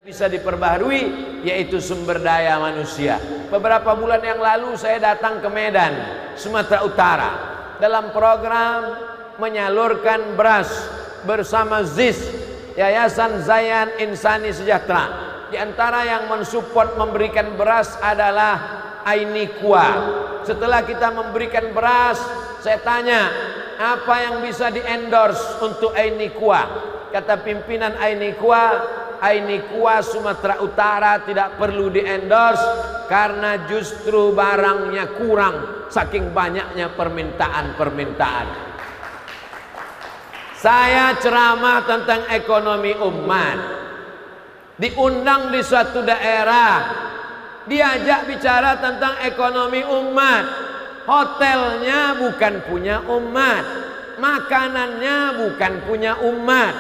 bisa diperbaharui, yaitu sumber daya manusia. Beberapa bulan yang lalu saya datang ke Medan, Sumatera Utara, dalam program menyalurkan beras bersama ZIS, Yayasan Zayan Insani Sejahtera. Di antara yang mensupport memberikan beras adalah Ainikua. Setelah kita memberikan beras, saya tanya, apa yang bisa di-endorse untuk Ainikua? Kata pimpinan Ainikua Sumatera Utara tidak perlu di-endorse karena justru barangnya kurang saking banyaknya permintaan. Saya ceramah tentang ekonomi umat, diundang di suatu daerah, diajak bicara tentang ekonomi umat. Hotelnya bukan punya umat, makanannya bukan punya umat,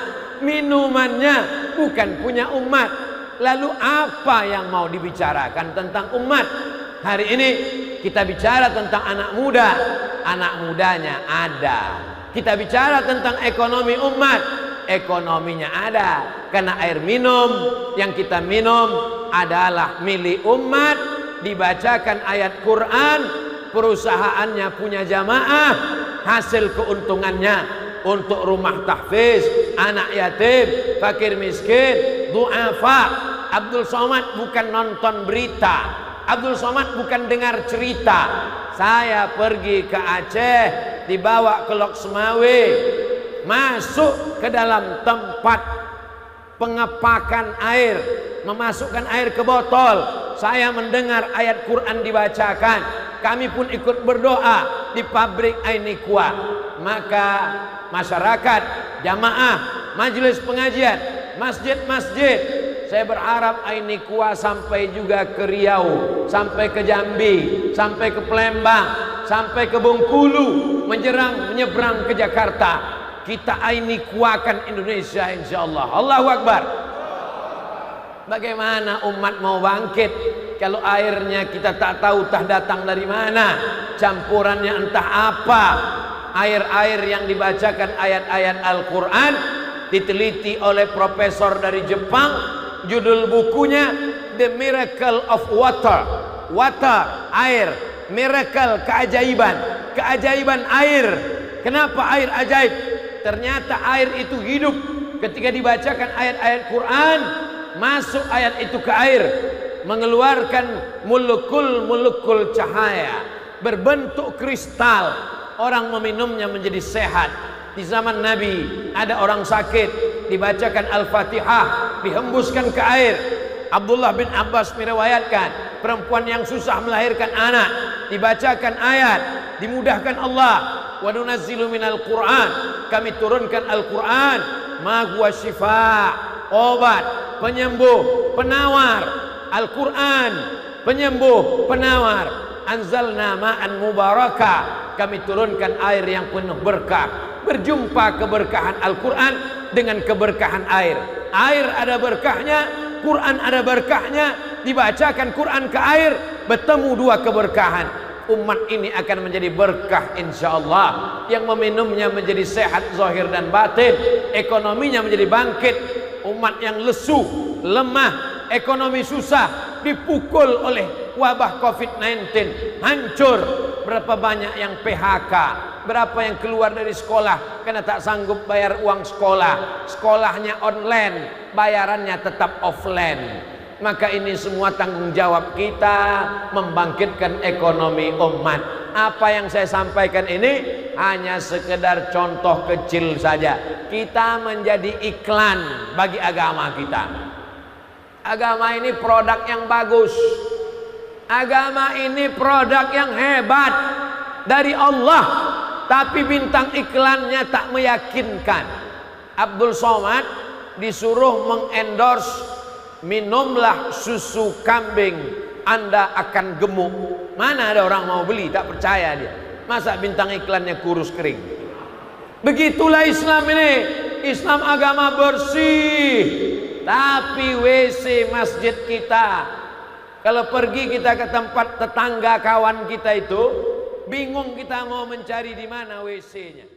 minumannya bukan punya umat. Lalu apa yang mau dibicarakan tentang umat? Hari ini kita bicara tentang anak muda, anak mudanya ada. Kita bicara tentang ekonomi umat, ekonominya ada. Karena air minum yang kita minum adalah milik umat. Dibacakan ayat Quran, perusahaannya punya jamaah, hasil keuntungannya untuk rumah tahfiz, anak yatim, fakir miskin, du'afa. Abdul Somad bukan nonton berita, Abdul Somad bukan dengar cerita. Saya pergi ke Aceh, dibawa ke Lok Semawe, masuk ke dalam tempat pengepakan air, memasukkan air ke botol. Saya mendengar ayat Quran dibacakan. Kami pun ikut berdoa di pabrik Ainikua. Maka masyarakat, jamaah, majelis pengajian, masjid-masjid, saya berharap Ainikua sampai juga ke Riau, sampai ke Jambi, sampai ke Palembang, sampai ke Bengkulu, menyeberang ke Jakarta. Kita Ainikuakan Indonesia insyaallah. Allahu Akbar. Bagaimana umat mau bangkit kalau airnya kita tak tahu datang dari mana, campurannya entah apa. Air-air yang dibacakan ayat-ayat Al-Quran diteliti oleh profesor dari Jepang, judul bukunya The Miracle of Water. Water, air, miracle, keajaiban, keajaiban air. Kenapa air ajaib? Ternyata air itu hidup. Ketika dibacakan ayat-ayat Quran, masuk ayat itu ke air, mengeluarkan molekul cahaya berbentuk kristal. Orang meminumnya menjadi sehat. Di zaman Nabi ada orang sakit, dibacakan Al-Fatihah, dihembuskan ke air. Abdullah bin Abbas meriwayatkan, perempuan yang susah melahirkan anak, dibacakan ayat, dimudahkan Allah. Wa nunazzilu minal Qur'an, kami turunkan Al-Quran, ma huwa syifa, obat, penyembuh, penawar. Al-Quran, penyembuh, penawar. Anzalna ma'an mubarakah, kami turunkan air yang penuh berkah. Berjumpa keberkahan Al-Quran dengan keberkahan air. Air ada berkahnya, Quran ada berkahnya. Dibacakan Quran ke air, bertemu dua keberkahan. Umat ini akan menjadi berkah insyaallah. Yang meminumnya menjadi sehat zahir dan batin, ekonominya menjadi bangkit. Umat yang lesu, lemah, ekonomi susah, dipukul oleh wabah COVID-19, hancur. Berapa banyak yang PHK, berapa yang keluar dari sekolah karena tak sanggup bayar uang sekolah. Sekolahnya online, bayarannya tetap offline. Maka ini semua tanggung jawab kita membangkitkan ekonomi umat. Apa yang saya sampaikan ini hanya sekedar contoh kecil saja. Kita menjadi iklan bagi agama kita. Agama ini produk yang bagus. Agama ini produk yang hebat dari Allah, tapi bintang iklannya tak meyakinkan. Abdul Somad disuruh mengendorse, minumlah susu kambing, Anda akan gemuk. Mana ada orang mau beli, tak percaya dia. Masa bintang iklannya kurus kering. Begitulah Islam ini. Islam agama bersih. Tapi WC masjid kita, kalau pergi kita ke tempat tetangga kawan kita itu, bingung kita mau mencari di mana WC-nya.